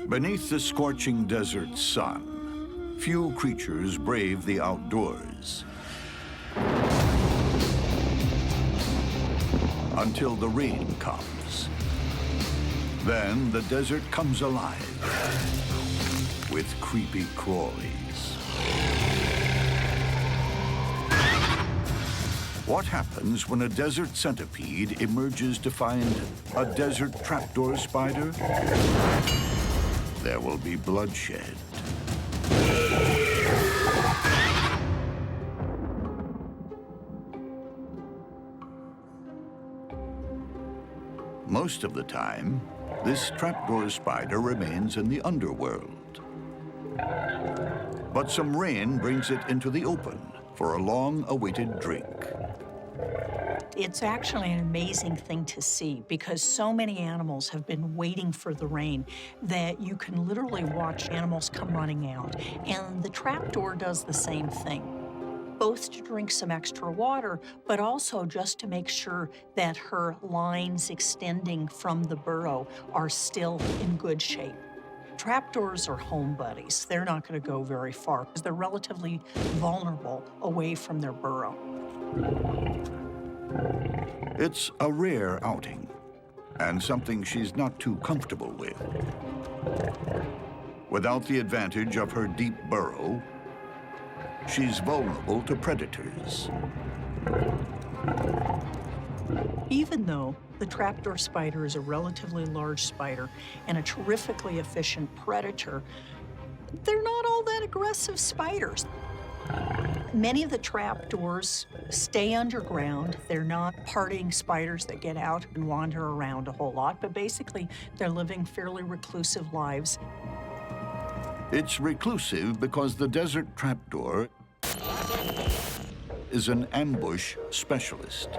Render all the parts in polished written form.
Beneath the scorching desert sun, few creatures brave the outdoors. Until the rain comes. Then the desert comes alive with creepy crawlies. What happens when a desert centipede emerges to find a desert trapdoor spider? There will be bloodshed. Most of the time, this trapdoor spider remains in the underworld. But some rain brings it into the open for a long-awaited drink. It's actually an amazing thing to see because so many animals have been waiting for the rain that you can literally watch animals come running out. And the trapdoor does the same thing, both to drink some extra water, but also just to make sure that her lines extending from the burrow are still in good shape. Trapdoors are home buddies. They're not going to go very far because they're relatively vulnerable away from their burrow. It's a rare outing, and something she's not too comfortable with. Without the advantage of her deep burrow, she's vulnerable to predators. Even though the trapdoor spider is a relatively large spider and a terrifically efficient predator, they're not all that aggressive spiders. Many of the trapdoors stay underground. They're not partying spiders that get out and wander around a whole lot, but basically they're living fairly reclusive lives. It's reclusive because the desert trapdoor is an ambush specialist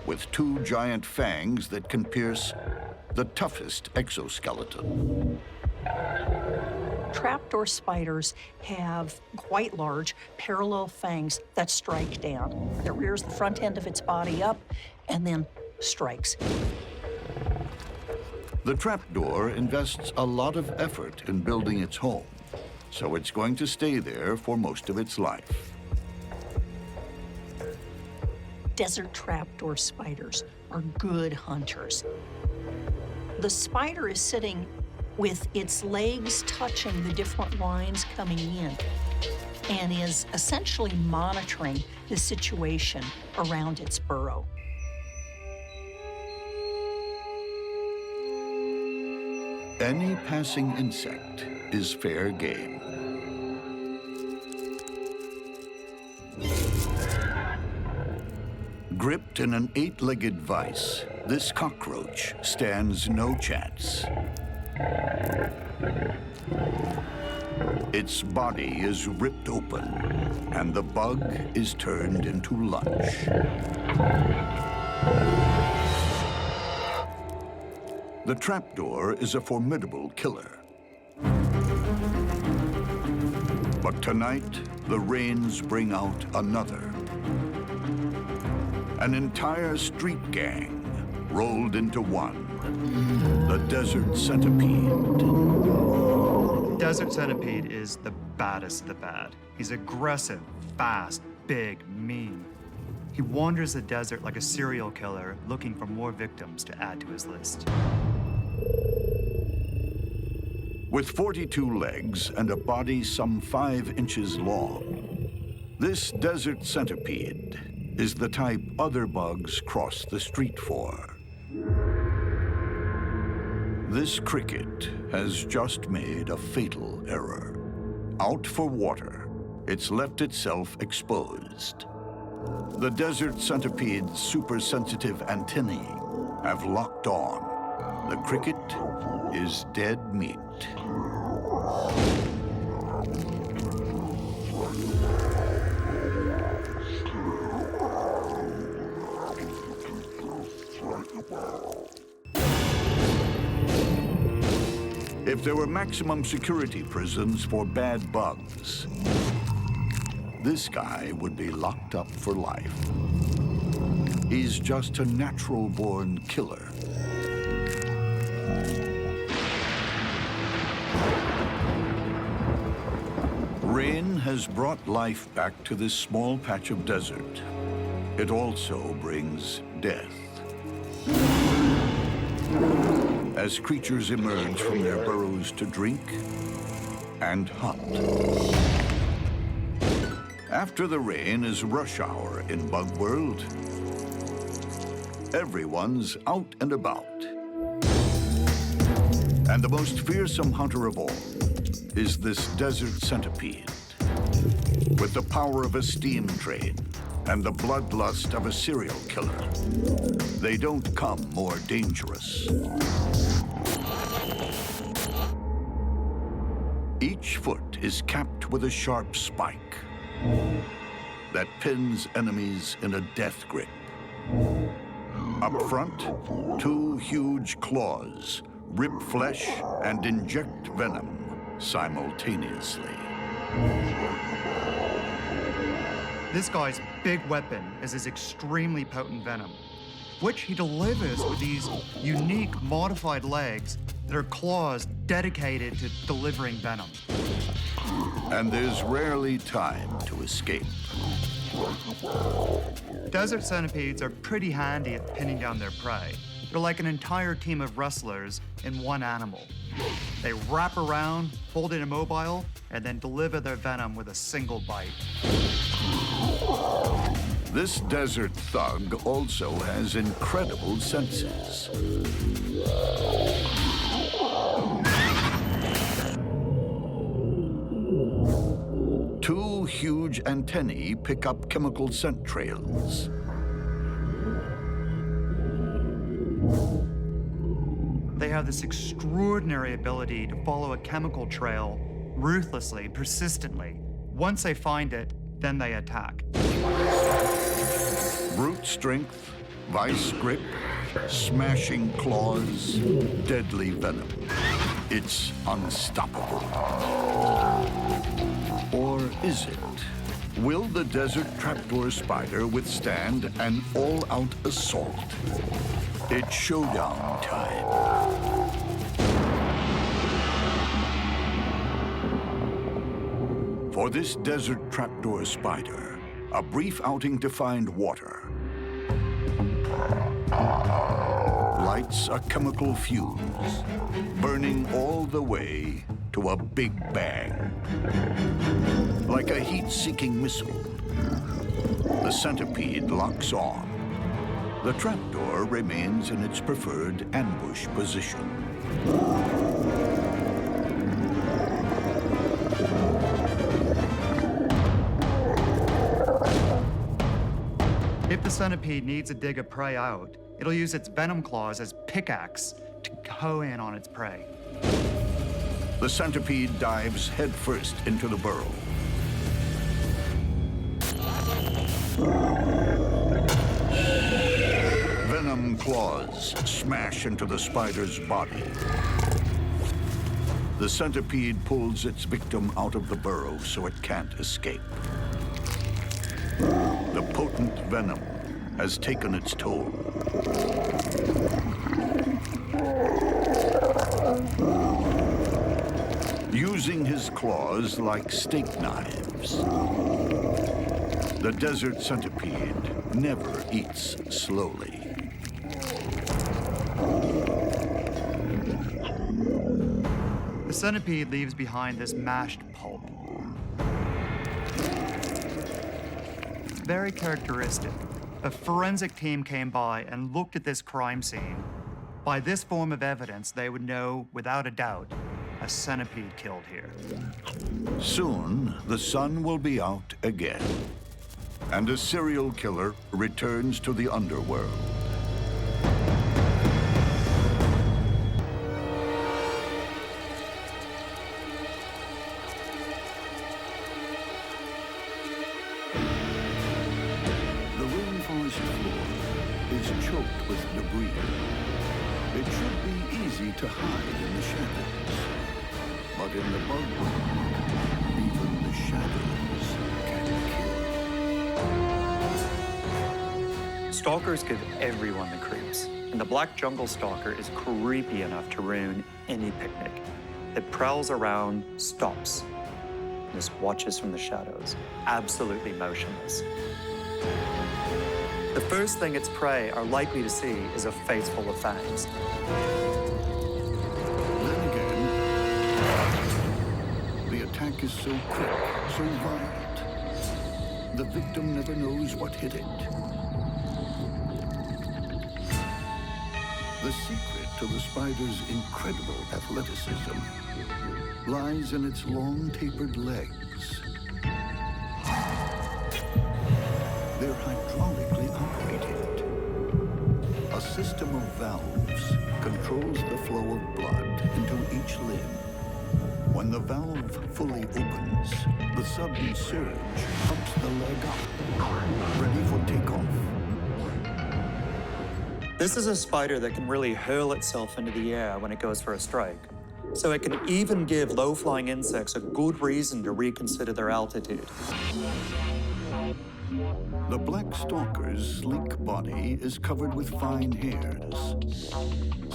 with two giant fangs that can pierce the toughest exoskeleton. Trapdoor spiders have quite large parallel fangs that strike down. It rears the front end of its body up and then strikes. The trapdoor invests a lot of effort in building its home, so it's going to stay there for most of its life. Desert trapdoor spiders are good hunters. The spider is sitting with its legs touching the different lines coming in and is essentially monitoring the situation around its burrow. Any passing insect is fair game. Gripped in an 8-legged vise, this cockroach stands no chance. Its body is ripped open, and the bug is turned into lunch. The trapdoor is a formidable killer. But tonight, the rains bring out another. An entire street gang rolled into one. The desert centipede. Desert centipede is the baddest of the bad. He's aggressive, fast, big, mean. He wanders the desert like a serial killer, looking for more victims to add to his list. With 42 legs and a body some 5 inches long, this desert centipede is the type other bugs cross the street for. This cricket has just made a fatal error. Out for water, it's left itself exposed. The desert centipede's super-sensitive antennae have locked on. The cricket is dead meat. If there were maximum security prisons for bad bugs, this guy would be locked up for life. He's just a natural-born killer. Rain has brought life back to this small patch of desert. It also brings death. As creatures emerge from their burrows to drink and hunt. After the rain is rush hour in Bug World. Everyone's out and about. And the most fearsome hunter of all is this desert centipede. With the power of a steam train and the bloodlust of a serial killer, they don't come more dangerous. Each foot is capped with a sharp spike that pins enemies in a death grip. Up front, two huge claws rip flesh and inject venom simultaneously. This guy's big weapon is his extremely potent venom, which he delivers with these unique modified legs that are claws dedicated to delivering venom. And there's rarely time to escape. Desert centipedes are pretty handy at pinning down their prey. They're like an entire team of wrestlers in one animal. They wrap around, hold it immobile, and then deliver their venom with a single bite. This desert thug also has incredible senses. Two huge antennae pick up chemical scent trails. They have this extraordinary ability to follow a chemical trail ruthlessly, persistently. Once they find it, then they attack. Brute strength, vice grip, smashing claws, deadly venom. It's unstoppable. Or is it? Will the desert trapdoor spider withstand an all-out assault? It's showdown time. For this desert trapdoor spider, a brief outing to find water lights a chemical fuse, burning all the way to a big bang. Like a heat-seeking missile, the centipede locks on. The trapdoor remains in its preferred ambush position. If the centipede needs to dig a prey out, it'll use its venom claws as pickaxe to hoe in on its prey. The centipede dives headfirst into the burrow. Venom claws smash into the spider's body. The centipede pulls its victim out of the burrow so it can't escape. The potent venom has taken its toll. Using his claws like steak knives, the desert centipede never eats slowly. The centipede leaves behind this mashed pulp. Very characteristic. A forensic team came by and looked at this crime scene. By this form of evidence, they would know, without a doubt, a centipede killed here. Soon, the sun will be out again, and a serial killer returns to the underworld. The rainforest floor is choked with debris. It should be easy to hide in the shadows. But in the bug world, even the shadows can kill. Stalkers give everyone the creeps, and the black jungle stalker is creepy enough to ruin any picnic. It prowls around, stops. darkness watches from the shadows, absolutely motionless. The first thing its prey are likely to see is a face full of fangs. Then again, the attack is so quick, so violent. The victim never knows what hit it. The secret to the spider's incredible athleticism lies in its long, tapered legs. They're hydraulically operated. A system of valves controls the flow of blood into each limb. When the valve fully opens, the sudden surge pumps the leg up, ready for takeoff. This is a spider that can really hurl itself into the air when it goes for a strike. So it can even give low-flying insects a good reason to reconsider their altitude. The black stalker's sleek body is covered with fine hairs.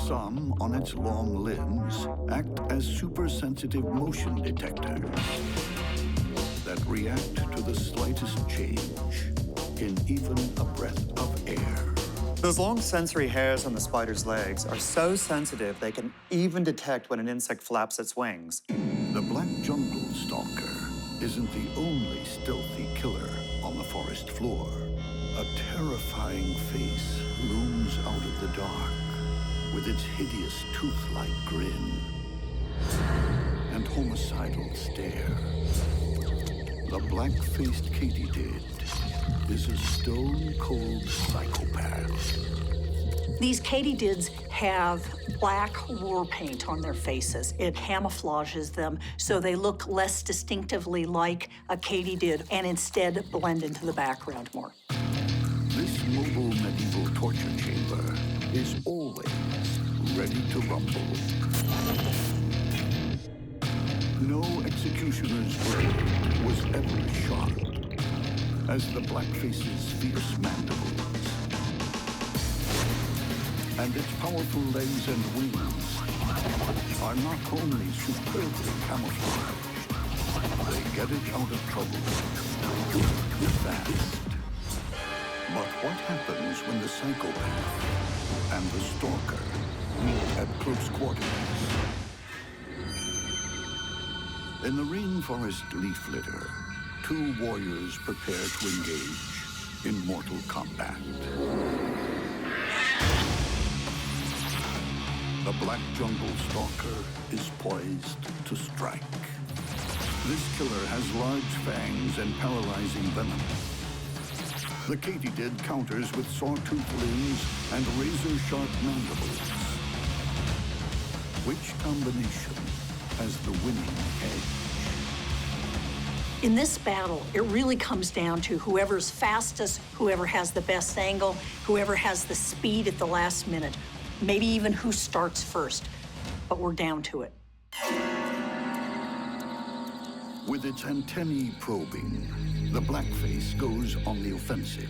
Some on its long limbs act as super-sensitive motion detectors that react to the slightest change in even a breath of air. Those long sensory hairs on the spider's legs are so sensitive they can even detect when an insect flaps its wings. The black jungle stalker isn't the only stealthy killer on the forest floor. A terrifying face looms out of the dark with its hideous tooth-like grin and homicidal stare. The black-faced katydid is a stone-cold psychopath. These katydids have black war paint on their faces. It camouflages them so they look less distinctively like a katydid and instead blend into the background more. This mobile medieval torture chamber is always ready to rumble. No executioner's word was ever sharp as the blackface's fierce mandibles. And its powerful legs and wings are not only superbly camouflaged, they get it out of trouble fast. But what happens when the psychopath and the stalker meet at close quarters? In the rainforest leaf litter, two warriors prepare to engage in mortal combat. The black jungle stalker is poised to strike. This killer has large fangs and paralyzing venom. The katydid counters with saw-toothed limbs and razor-sharp mandibles. Which combination has the winning edge? In this battle, it really comes down to whoever's fastest, whoever has the best angle, whoever has the speed at the last minute, maybe even who starts first, but we're down to it. With its antennae probing, the blackface goes on the offensive.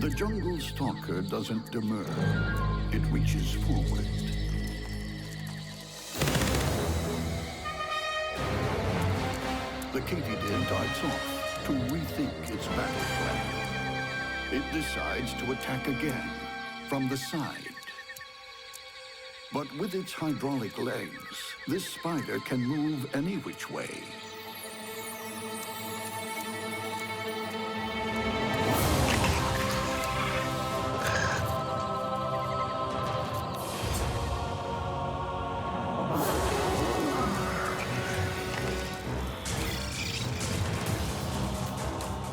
The jungle stalker doesn't demur. It reaches forward. The katydid darts off to rethink its battle plan. It decides to attack again from the side. But with its hydraulic legs, this spider can move any which way.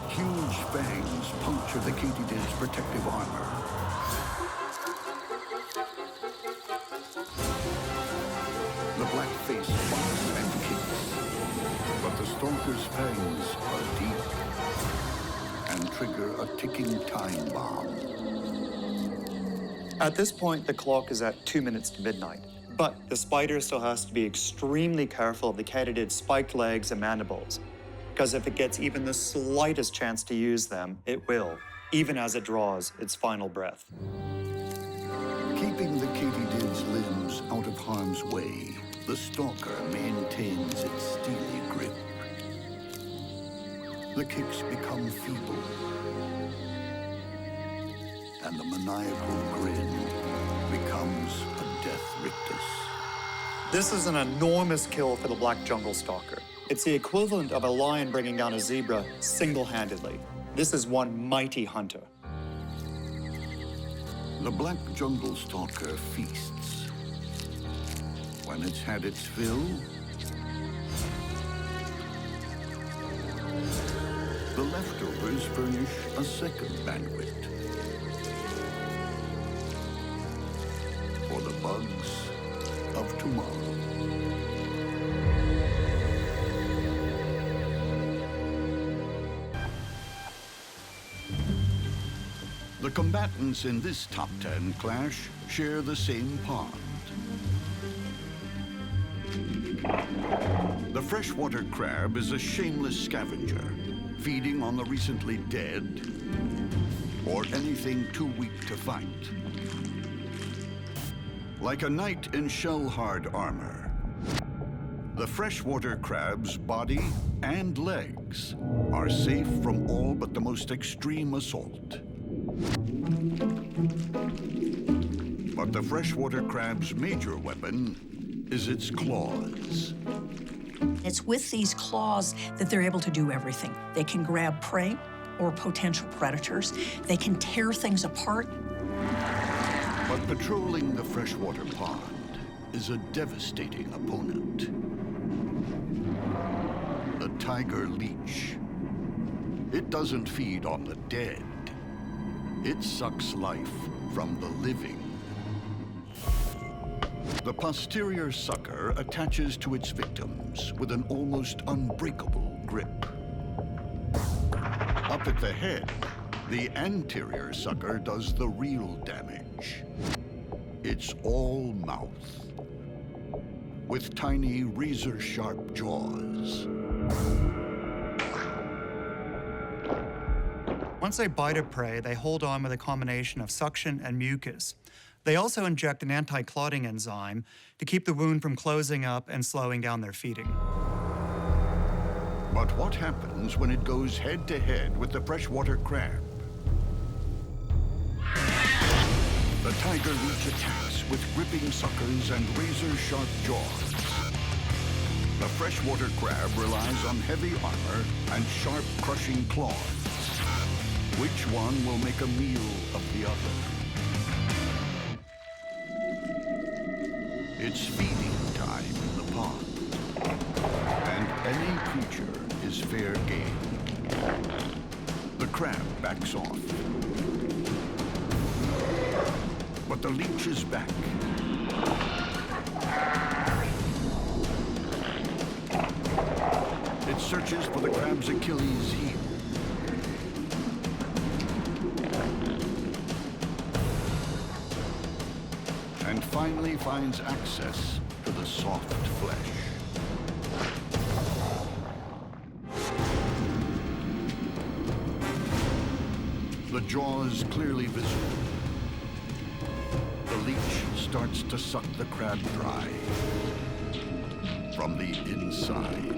Huge fangs puncture the katydid's protective armor. The black face fights and kicks, but the stalker's fangs are deep and trigger a ticking time bomb. At this point, the clock is at 2 minutes to midnight. But the spider still has to be extremely careful of the katydid's spiked legs and mandibles, because if it gets even the slightest chance to use them, it will, even as it draws its final breath. Keeping the katydid's limbs out of harm's way the stalker maintains its steely grip. The kicks become feeble, and the maniacal grin becomes a death rictus. This is an enormous kill for the black jungle stalker. It's the equivalent of a lion bringing down a zebra single-handedly. This is one mighty hunter. The black jungle stalker feasts. When it's had its fill, the leftovers furnish a second banquet for the bugs of tomorrow. The combatants in this top 10 clash share the same pond. The freshwater crab is a shameless scavenger, feeding on the recently dead or anything too weak to fight. Like a knight in shell-hard armor, the freshwater crab's body and legs are safe from all but the most extreme assault. But the freshwater crab's major weapon is its claws. It's with these claws that they're able to do everything. They can grab prey or potential predators. They can tear things apart. But patrolling the freshwater pond is a devastating opponent. The tiger leech. It doesn't feed on the dead. It sucks life from the living. The posterior sucker attaches to its victims with an almost unbreakable grip. Up at the head, the anterior sucker does the real damage. It's all mouth, with tiny razor-sharp jaws. Once they bite a prey, they hold on with a combination of suction and mucus. They also inject an anti-clotting enzyme to keep the wound from closing up and slowing down their feeding. But what happens when it goes head-to-head with the freshwater crab? The tiger leech attacks with gripping suckers and razor-sharp jaws. The freshwater crab relies on heavy armor and sharp, crushing claws. Which one will make a meal of the other? It's feeding time in the pond, and any creature is fair game. The crab backs off, but the leech is back. It searches for the crab's Achilles heel. And finally finds access to the soft flesh. The jaws clearly visible. The leech starts to suck the crab dry from the inside.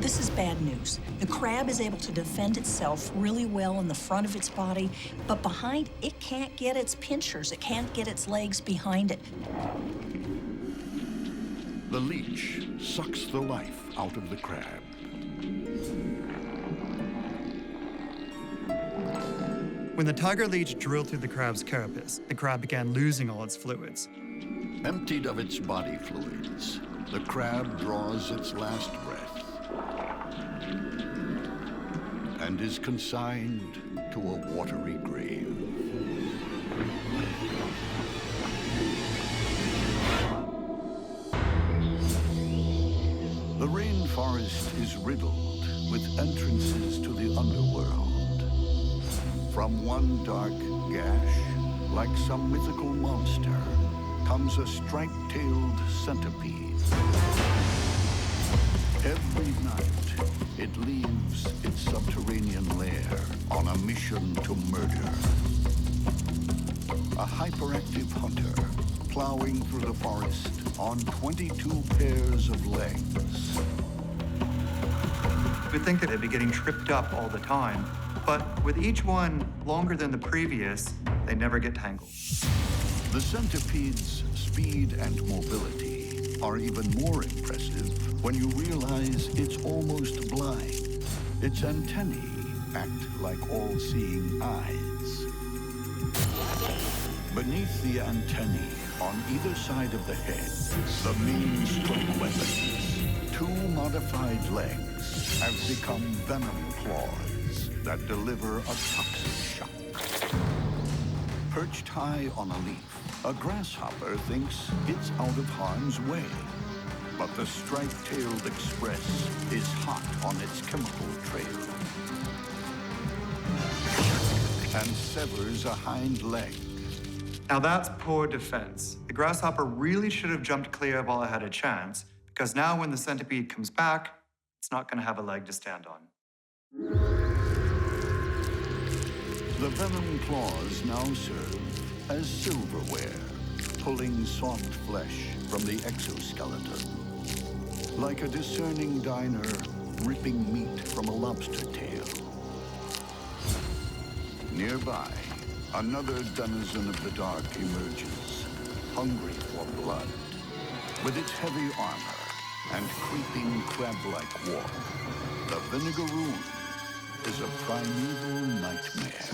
This is bad news. The crab is able to defend itself really well in the front of its body, but behind, it can't get its pinchers. It can't get its legs behind it. The leech sucks the life out of the crab. When the tiger leech drilled through the crab's carapace, the crab began losing all its fluids. Emptied of its body fluids, the crab draws its last breath and is consigned to a watery grave. The rainforest is riddled with entrances to the underworld. From one dark gash, like some mythical monster, comes a striped-tailed centipede. Every night, it leaves its subterranean lair on a mission to murder. A hyperactive hunter plowing through the forest on 22 pairs of legs. You'd think that they'd be getting tripped up all the time, but with each one longer than the previous, they never get tangled. The centipede's speed and mobility are even more impressive when you realize it's almost blind. Its antennae act like all-seeing eyes. Beneath the antennae, on either side of the head, the main stroke weapons, 2 modified legs have become venom claws that deliver a toxic shock. Perched high on a leaf, a grasshopper thinks it's out of harm's way. But the striped-tailed express is hot on its chemical trail and severs a hind leg. Now that's poor defense. The grasshopper really should have jumped clear while it had a chance, because now when the centipede comes back, it's not going to have a leg to stand on. The venom claws now serve as silverware, pulling soft flesh from the exoskeleton. Like a discerning diner ripping meat from a lobster tail. Nearby, another denizen of the dark emerges, hungry for blood. With its heavy armor and creeping crab-like warmth, the vinegaroon is a primeval nightmare.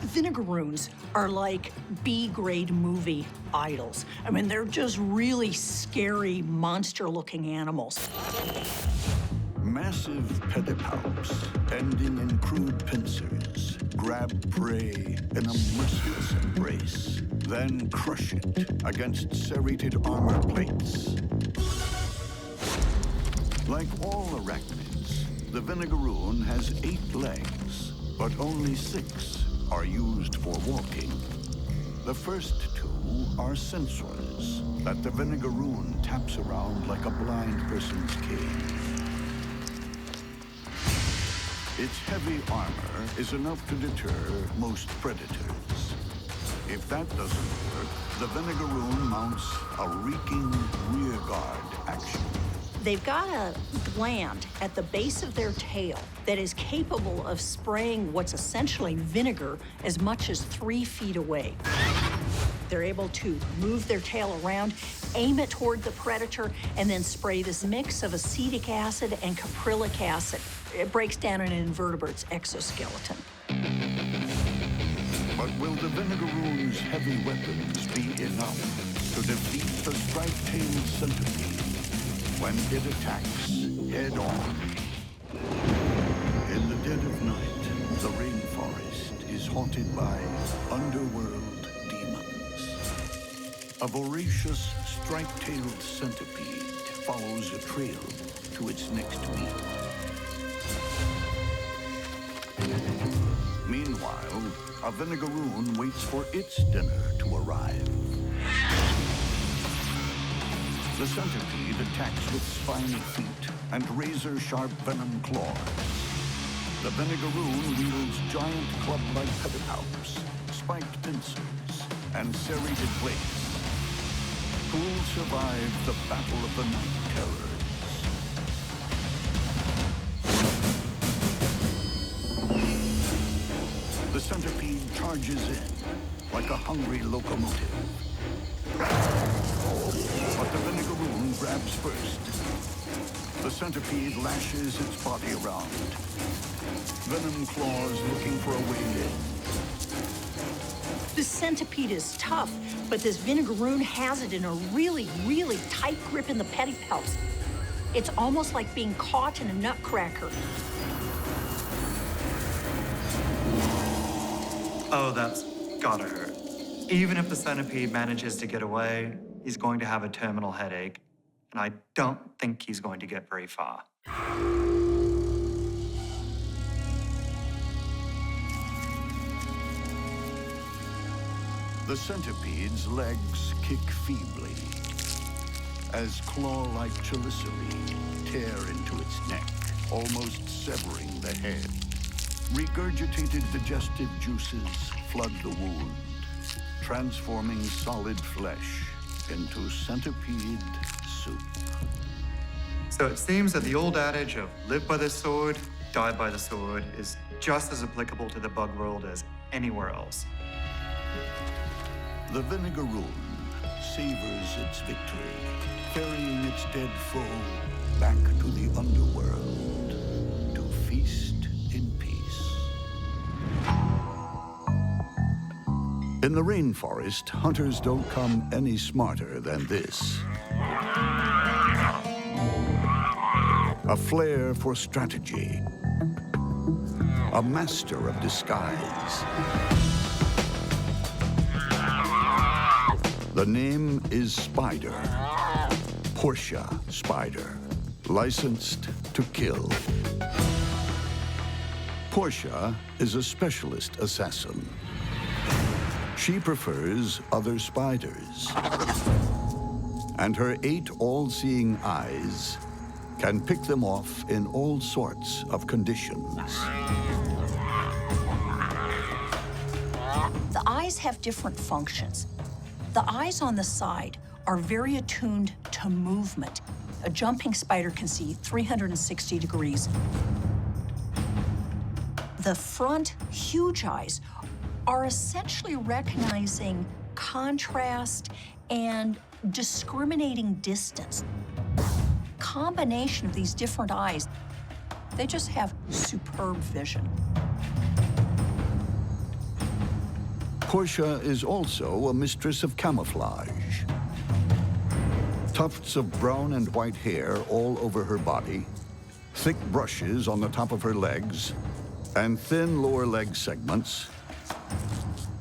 Vinegaroons are like B-grade movie idols. I mean, they're just really scary, monster-looking animals. Massive pedipalps, ending in crude pincers, grab prey in a merciless embrace, then crush it against serrated armor plates. Like all arachnids, the vinegaroon has 8 legs, but only 6 are used for walking. The first 2 are sensors that the vinegaroon taps around like a blind person's cane. Its heavy armor is enough to deter most predators. If that doesn't work, the vinegaroon mounts a reeking rearguard action. They've got a gland at the base of their tail that is capable of spraying what's essentially vinegar as much as 3 feet away. They're able to move their tail around, aim it toward the predator, and then spray this mix of acetic acid and caprylic acid. It breaks down an invertebrate's exoskeleton. But will the vinegaroon's heavy weapons be enough to defeat the striped-tailed centipede when it attacks head-on? In the dead of night, the rainforest is haunted by underworld demons. A voracious, striped-tailed centipede follows a trail to its next meal. Meanwhile, a vinegaroon waits for its dinner to arrive. The centipede attacks with spiny feet and razor-sharp venom claws. The vinegaroon wields giant club-like pedipalps, spiked pincers, and serrated blades. Who'll survive the battle of the night terrors? The centipede charges in like a hungry locomotive. But the vinegaroon grabs first. The centipede lashes its body around. Venom claws looking for a way in. This centipede is tough, but this vinegaroon has it in a really, really tight grip in the pedipalps. It's almost like being caught in a nutcracker. Oh, that's gotta hurt. Even if the centipede manages to get away, he's going to have a terminal headache, and I don't think he's going to get very far. The centipede's legs kick feebly as claw-like chelicerae tear into its neck, almost severing the head. Regurgitated digestive juices flood the wound, transforming solid flesh into centipede soup. So it seems that the old adage of live by the sword, die by the sword is just as applicable to the bug world as anywhere else. The vinegaroon savors its victory, ferrying its dead foe back to the underworld to feast in peace. In the rainforest, hunters don't come any smarter than this. A flair for strategy, a master of disguise. The name is Spider, Portia Spider, licensed to kill. Portia is a specialist assassin. She prefers other spiders. And her 8 all-seeing eyes can pick them off in all sorts of conditions. The eyes have different functions. The eyes on the side are very attuned to movement. A jumping spider can see 360 degrees. The front huge eyes are essentially recognizing contrast and discriminating distance. Combination of these different eyes, they just have superb vision. Portia is also a mistress of camouflage. Tufts of brown and white hair all over her body, thick brushes on the top of her legs, and thin lower leg segments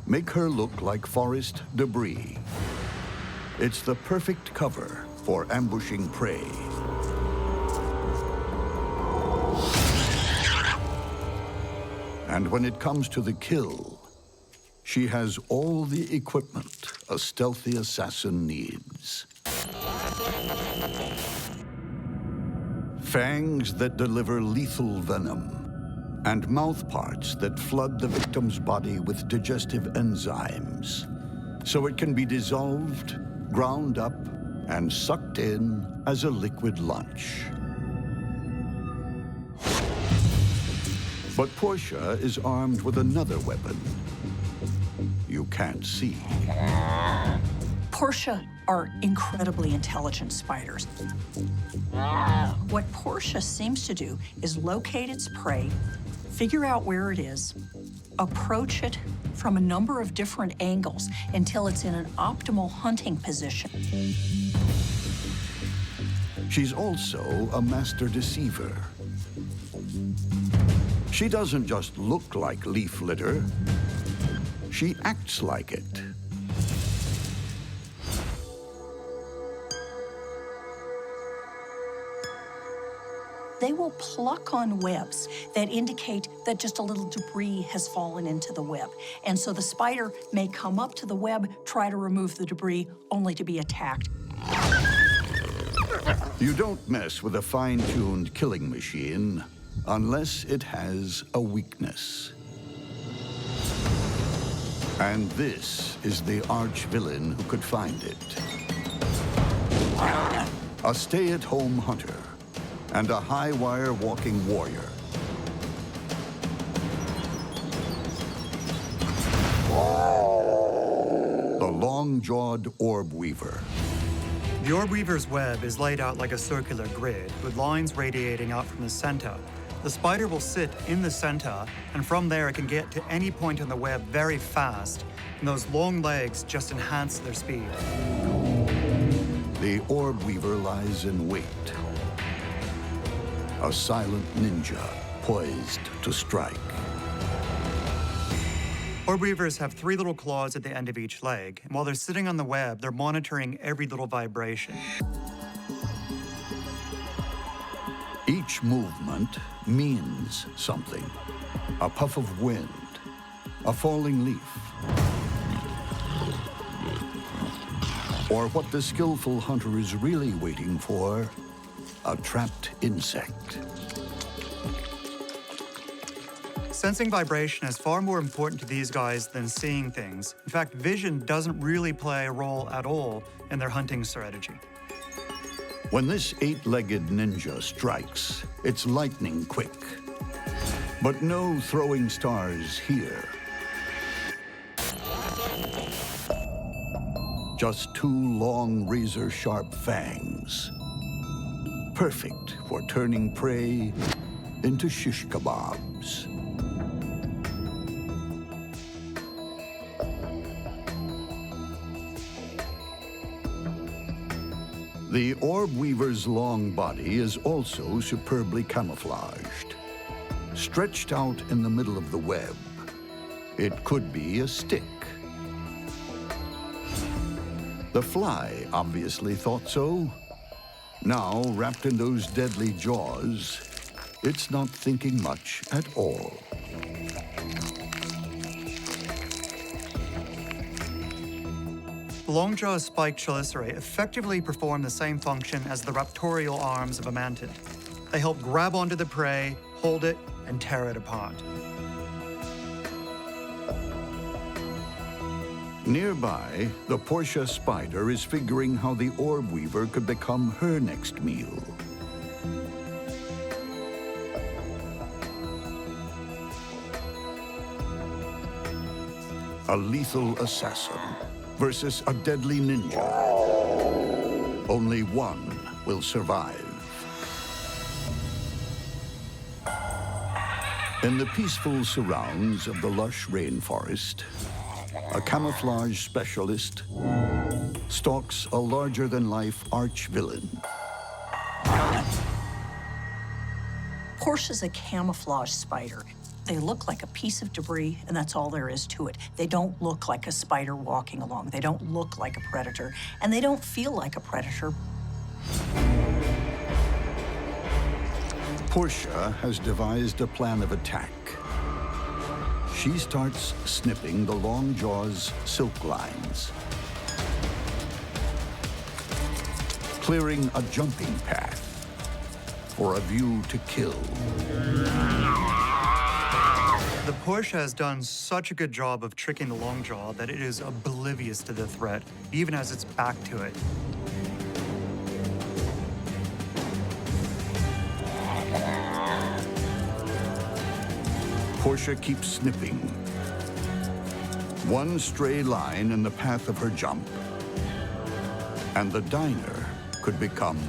make her look like forest debris. It's the perfect cover for ambushing prey. And when it comes to the kill, she has all the equipment a stealthy assassin needs. Fangs that deliver lethal venom, and mouth parts that flood the victim's body with digestive enzymes, so it can be dissolved, ground up, and sucked in as a liquid lunch. But Portia is armed with another weapon you can't see. Portia are incredibly intelligent spiders. What Portia seems to do is locate its prey, figure out where it is, approach it from a number of different angles until it's in an optimal hunting position. She's also a master deceiver. She doesn't just look like leaf litter, she acts like it. They will pluck on webs that indicate that just a little debris has fallen into the web. And so the spider may come up to the web, try to remove the debris, only to be attacked. You don't mess with a fine-tuned killing machine unless it has a weakness. And this is the arch-villain who could find it. A stay-at-home hunter and a high-wire walking warrior. The long-jawed orb weaver. The orb weaver's web is laid out like a circular grid with lines radiating out from the center. The spider will sit in the center, and from there it can get to any point on the web very fast, and those long legs just enhance their speed. The orb weaver lies in wait. A silent ninja poised to strike. Orb weavers have 3 little claws at the end of each leg, and while they're sitting on the web, they're monitoring every little vibration. Each movement means something. A puff of wind, a falling leaf, or what the skillful hunter is really waiting for, a trapped insect. Sensing vibration is far more important to these guys than seeing things. In fact, vision doesn't really play a role at all in their hunting strategy. When this eight-legged ninja strikes, it's lightning quick. But no throwing stars here. Just two long, razor-sharp fangs. Perfect for turning prey into shish kebabs. The orb weaver's long body is also superbly camouflaged. Stretched out in the middle of the web, it could be a stick. The fly obviously thought so. Now, wrapped in those deadly jaws, it's not thinking much at all. The Longjaw's spiked chelicerae effectively perform the same function as the raptorial arms of a mantid. They help grab onto the prey, hold it, and tear it apart. Nearby, the Portia spider is figuring how the orb weaver could become her next meal. A lethal assassin versus a deadly ninja. Only one will survive. In the peaceful surrounds of the lush rainforest, a camouflage specialist stalks a larger-than-life arch-villain. Portia's a camouflage spider. They look like a piece of debris, and that's all there is to it. They don't look like a spider walking along. They don't look like a predator, and they don't feel like a predator. Portia has devised a plan of attack. She starts snipping the long jaw's silk lines, clearing a jumping path for a view to kill. The Portia has done such a good job of tricking the Longjaw that it is oblivious to the threat, even as its back to it. Portia keeps snipping. One stray line in the path of her jump, and the diner could become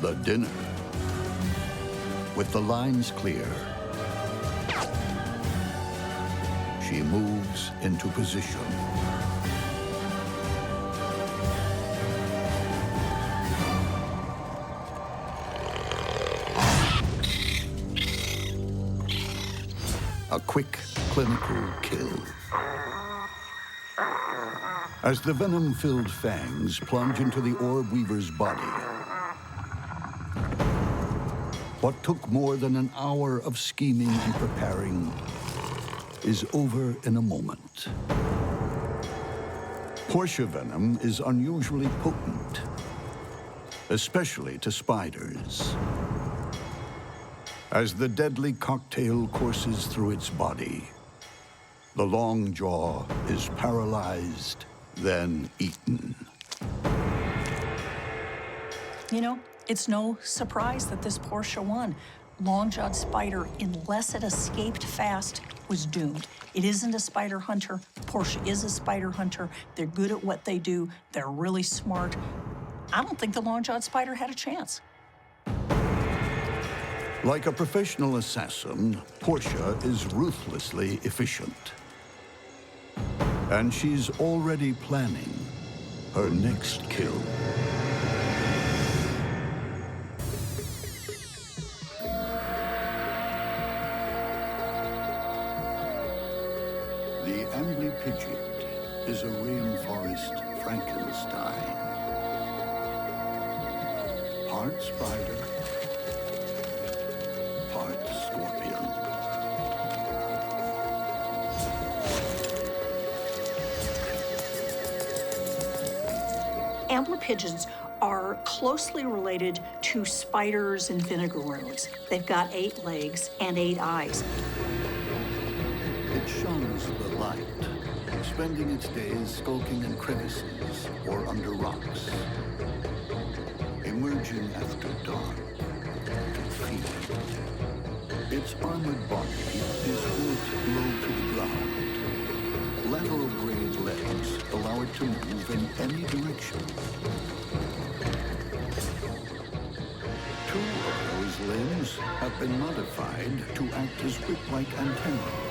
the dinner. With the lines clear, she moves into position. A quick, clinical kill. As the venom-filled fangs plunge into the orb weaver's body, what took more than an hour of scheming and preparing is over in a moment. Portia venom is unusually potent, especially to spiders. As the deadly cocktail courses through its body, the long jaw is paralyzed, then eaten. You know, it's no surprise that this Portia won. Long-jawed spider, unless it escaped fast, was doomed. It isn't a spider hunter. Portia is a spider hunter. They're good at what they do. They're really smart. I don't think the long-jawed spider had a chance. Like a professional assassin, Portia is ruthlessly efficient. And she's already planning her next kill. The Amblypygid is a rainforest Frankenstein. Part spider, part scorpion. Amblypygids are closely related to spiders and vinegaroons. They've got 8 legs and 8 eyes. It shuns the light, spending its days skulking in crevices or under rocks, emerging after dark to feed. Its armored body is built low to the ground. Lateral grade legs allow it to move in any direction. Two of those limbs have been modified to act as whip-like antennae.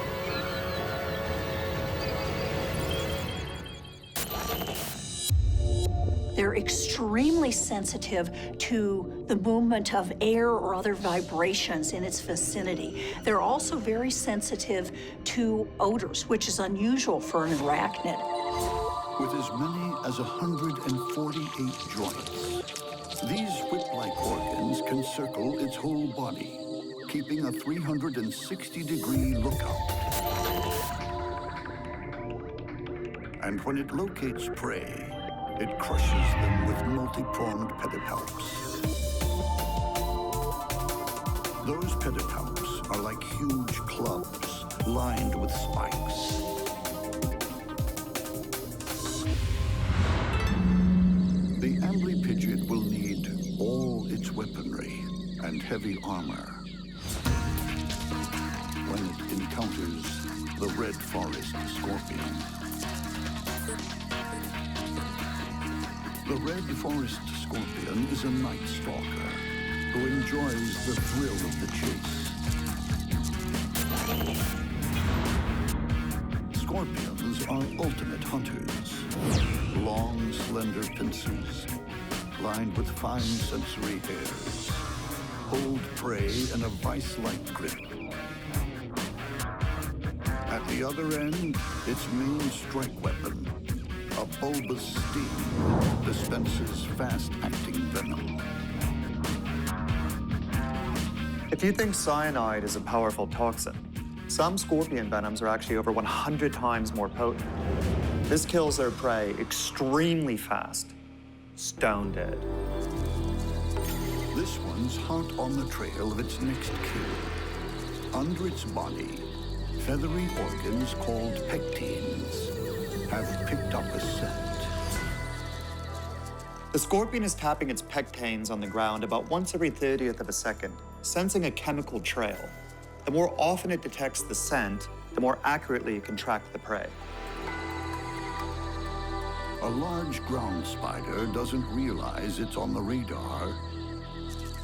They're extremely sensitive to the movement of air or other vibrations in its vicinity. They're also very sensitive to odors, which is unusual for an arachnid. With as many as 148 joints, these whip-like organs can circle its whole body, keeping a 360-degree lookout. And when it locates prey, it crushes them with multi-pronged pedipalps. Those pedipalps are like huge clubs lined with spikes. The Amblypygid will need all its weaponry and heavy armor when it encounters the red forest scorpion. The red forest scorpion is a night stalker who enjoys the thrill of the chase. Scorpions are ultimate hunters. Long, slender pincers, lined with fine sensory hairs, hold prey in a vice-like grip. At the other end, its main strike weapon, a bulbous sting, dispenses fast-acting venom. If you think cyanide is a powerful toxin, some scorpion venoms are actually over 100 times more potent. This kills their prey extremely fast, stone dead. This one's hot on the trail of its next kill. Under its body, feathery organs called pectines have picked up a scent. The scorpion is tapping its pectines on the ground about once every 30th of a second, sensing a chemical trail. The more often it detects the scent, the more accurately it can track the prey. A large ground spider doesn't realize it's on the radar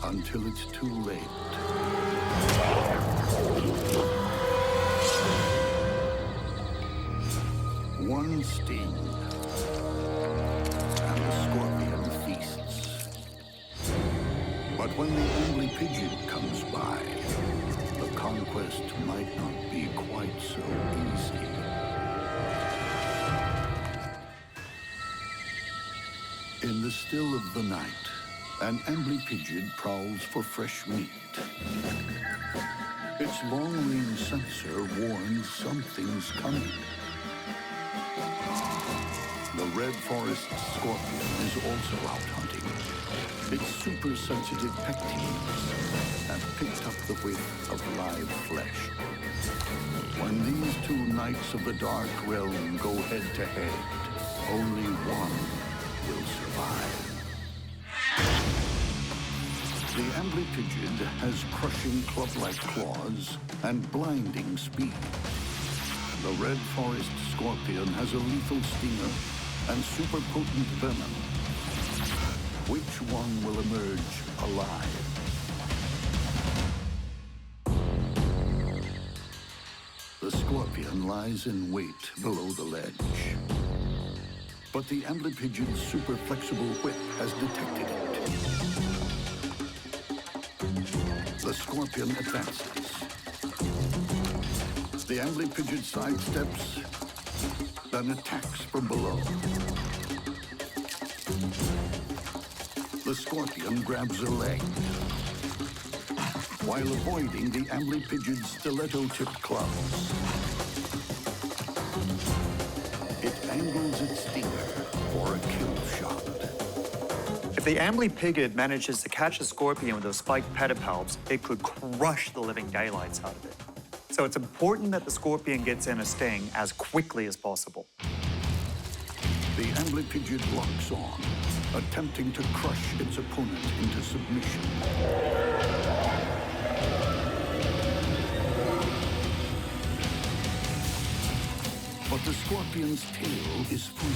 until it's too late. One sting, and the scorpion feasts. But when the Amblypygid comes by, the conquest might not be quite so easy. In the still of the night, an Amblypygid prowls for fresh meat. Its long-range sensor warns something's coming. The red forest scorpion is also out hunting. Its super-sensitive pectines have picked up the whiff of live flesh. When these two knights of the dark realm go head-to-head, only one will survive. The Amblypygid has crushing club-like claws and blinding speed. The red forest scorpion has a lethal stinger and super potent venom. Which one will emerge alive? The scorpion lies in wait below the ledge. But the Amblypygid's super flexible whip has detected it. The scorpion advances. The Amblypygid sidesteps, then attacks from below. The scorpion grabs a leg, while avoiding the Amblypygid's stiletto-tipped claws. It angles its stinger for a kill shot. If the Amblypygid manages to catch a scorpion with those spiked pedipalps, it could crush the living daylights out of it. It's So it's important that the scorpion gets in a sting as quickly as possible. The Amblypygid locks on, attempting to crush its opponent into submission. But the scorpion's tail is free.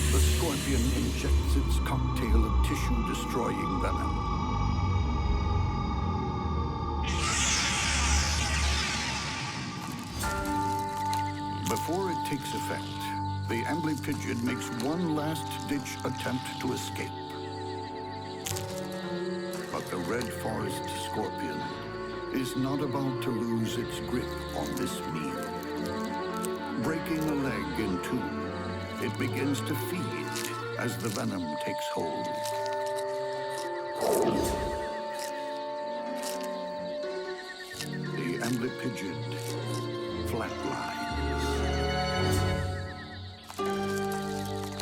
The scorpion injects its cocktail of tissue-destroying venom. Before it takes effect, the Amblypygid makes one last-ditch attempt to escape. But the red forest scorpion is not about to lose its grip on this meal. Breaking a leg in two, it begins to feed as the venom takes hold. The Amblypygid flatlines.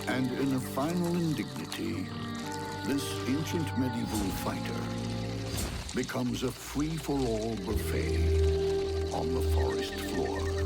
And in a final indignity, this ancient medieval fighter becomes a free-for-all buffet on the forest floor.